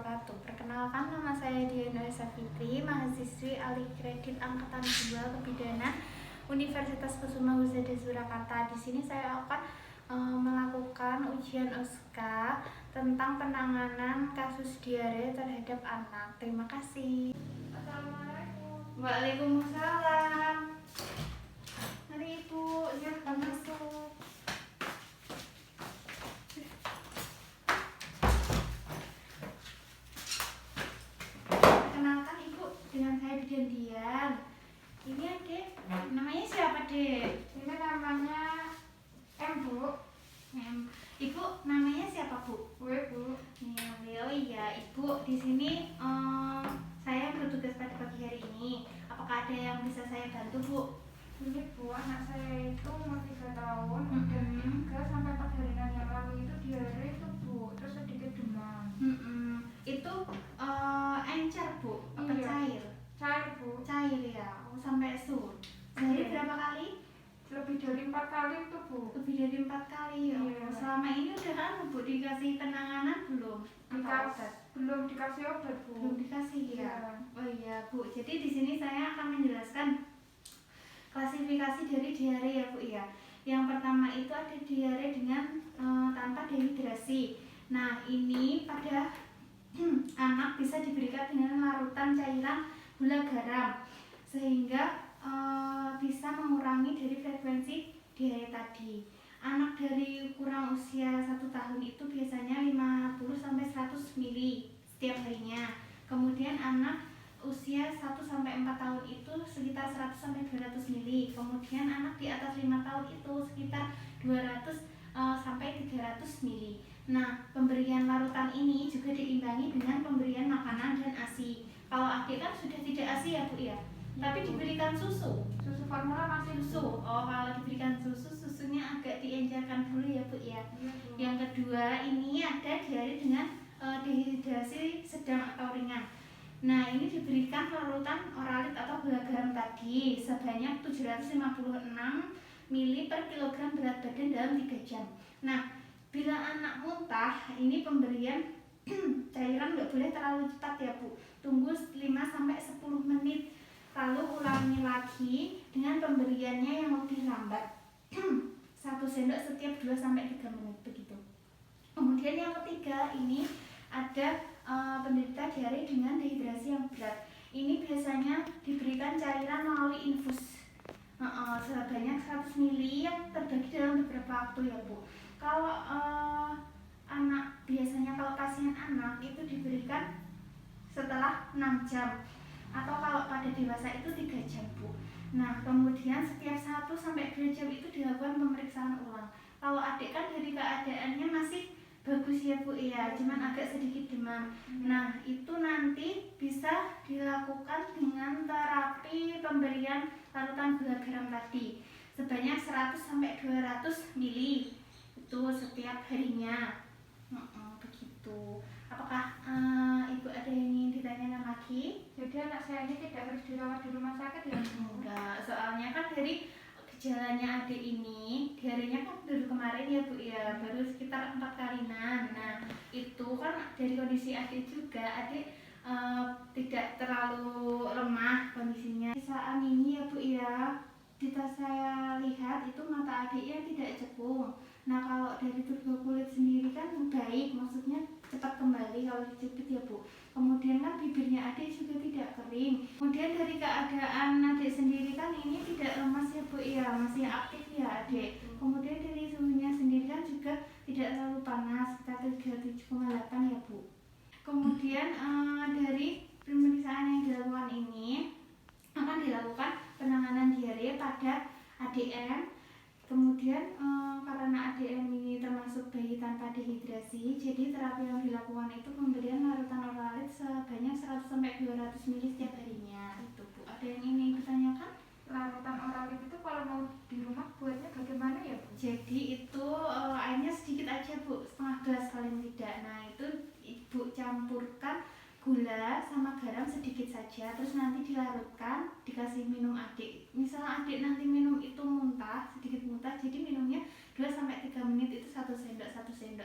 wabarakatuh. Perkenalkan, nama saya Diana Fitri, mahasiswi Alih Kredit Angkatan 2 Kepidana Universitas Kusuma Husada Surakarta. Di sini saya akan melakukan ujian USKA tentang penanganan kasus diare terhadap anak. Terima kasih. Assalamualaikum. Waalaikumsalam. Mari Ibu, silahkan masuk. Perkenalkan Ibu, dengan saya Dian. Ini adik, namanya siapa dek? Ini namanya Bu. Ibu namanya siapa Bu? Bu. Oh iya Ibu, di sini saya bertugas pada pagi hari ini. Apakah ada yang bisa saya bantu Bu? Ini Bu, anak saya itu umur 3 tahun, udah 3 sampai 4 harian yang lalu itu diare itu Bu, terus sedikit demam. Itu encer Bu, apa Iya. cair? Cair Bu, Cair ya, sampai sur. Sehari Iya. berapa kali? lebih dari 4 kali itu Bu. Lebih dari 4 kali. Iya. Selama ini udah Bu dikasih penanganan belum? Atau obat? Belum dikasih obat Bu. Belum dikasih ya. Iya. Oh iya Bu, jadi di sini saya akan menjelaskan klasifikasi dari diare ya Bu ya. Yang pertama itu ada diare dengan tanpa dehidrasi. Nah ini pada anak bisa diberikan dengan larutan cairan gula garam sehingga bisa mengurangi dari frekuensi diare tadi. Anak dari kurang usia 1 tahun itu biasanya 50-100 ml setiap harinya. Kemudian anak usia 1-4 tahun itu sekitar 100-200 ml. Kemudian anak di atas 5 tahun itu sekitar 200-300 ml. Nah, pemberian larutan ini juga diimbangi dengan pemberian makanan dan ASI. Kalau adik kan sudah tidak ASI ya Bu ya, tapi diberikan susu. Susu formula masih Susu. Oh, kalau diberikan susu, susunya agak diencerkan dulu ya Bu ya. Iya, Bu. Yang kedua ini ada diare dengan dehidrasi sedang atau ringan. Nah, ini diberikan larutan oralit atau gula garam tadi sebanyak 756 ml per kilogram berat badan dalam 3 jam. Nah, bila anak muntah, ini pemberian cairan nggak boleh terlalu cepat ya Bu. Tunggu 5-10 menit. Lalu ulangi lagi dengan pemberiannya yang lebih lambat. 1 sendok setiap 2-3 menit begitu. Kemudian yang ketiga ini ada penderita diare dengan dehidrasi yang berat. Ini biasanya diberikan cairan melalui infus sebanyak 100 ml yang terbagi dalam beberapa waktu ya Bu. Kalau anak biasanya kalau pasien anak itu diberikan setelah 6 jam atau kalau pada dewasa itu 3 jam Bu. Nah kemudian setiap 1-2 jam itu dilakukan pemeriksaan ulang. Kalau adik kan dari keadaannya masih bagus ya Bu ya, cuman agak sedikit demam. Nah itu nanti bisa dilakukan dengan terapi pemberian larutan gula garam tadi sebanyak 100-200 ml itu setiap harinya. Begitu. Apakah Ibu ada yang ingin ditanyakan lagi? Jadi anak saya ini tidak harus dirawat di rumah sakit ya Bu? Enggak, soalnya kan dari gejalanya adik ini, diarenya kan baru kemarin ya Bu ya, baru sekitar 4 kalinan. Nah itu kan dari kondisi adik juga, adik tidak terlalu lemah kondisinya. Saat ini ya Bu ya, kita saya lihat itu mata adiknya tidak cekung. Nah kalau dari turbo kulit sendiri kan baik, maksudnya cepat kembali kalau dijepit ya Bu. Kemudian kan bibirnya adik juga tidak kering. Kemudian dari keadaan adik sendiri kan ini tidak lemas ya Bu ya, masih aktif ya adik. Kemudian dari suhunya sendiri kan juga tidak terlalu panas, sekitar 37,8 ya Bu. Kemudian dari pemeriksaan yang dilakukan ini akan dilakukan penanganan diare pada ADM. Kemudian karena ADM ini termasuk bayi tanpa dehidrasi, jadi terapi yang dilakukan itu pemberian larutan oralit sebanyak 100-200 ml setiap harinya. Itu Bu. Ada yang ingin ditanyakan? Larutan oralit itu kalau mau di rumah buatnya bagaimana ya Bu? Jadi itu airnya sedikit aja Bu, setengah gelas paling tidak. Nah itu Ibu campurkan gula sama garam sedikit saja, terus nanti dilarutkan, dikasih minum adik. Misal adik nanti minum itu muntah, sedikit muntah, jadi minumnya 2-3 menit itu 1 sendok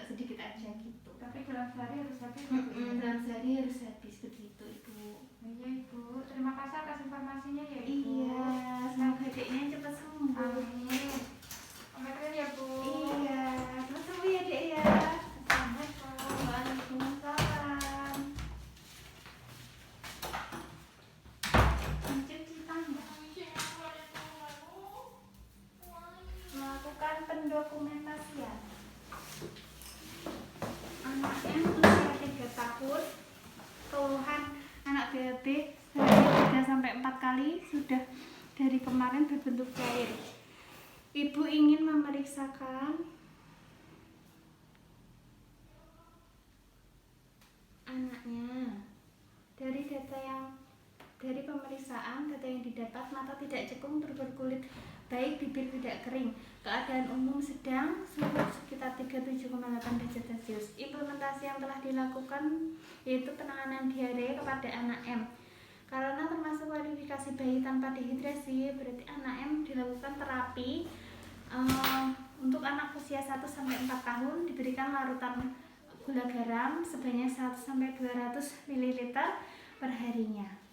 sedikit aja gitu. Tapi dalam sehari harus habis. Dalam sehari begitu Ibu. Iya Ibu, terima kasih atas informasinya ya Ibu. Iya, semoga adiknya cepat sembuh. Amin. Amin ya Bu. Iya, terus sembuh ya Dek ya. Assalamualaikum. Waalaikumsalam. Mencuci tangan. Melakukan pendokumentasian. Anaknya usia 3 tahun, keluhan anak BAB sehari 3-4 kali, sudah dari kemarin berbentuk cair. Ibu ingin memeriksakan anaknya. Dari pemeriksaan data yang didapat, mata tidak cekung, berkulit baik, bibir tidak kering, keadaan umum sedang, suhu sekitar 37,8 derajat Celcius. Implementasi yang telah dilakukan yaitu penanganan diare kepada anak M. Karena termasuk kualifikasi bayi tanpa dehidrasi, berarti anak M dilakukan terapi untuk anak usia 1-4 tahun, diberikan larutan gula garam sebanyak 100-200 ml per harinya.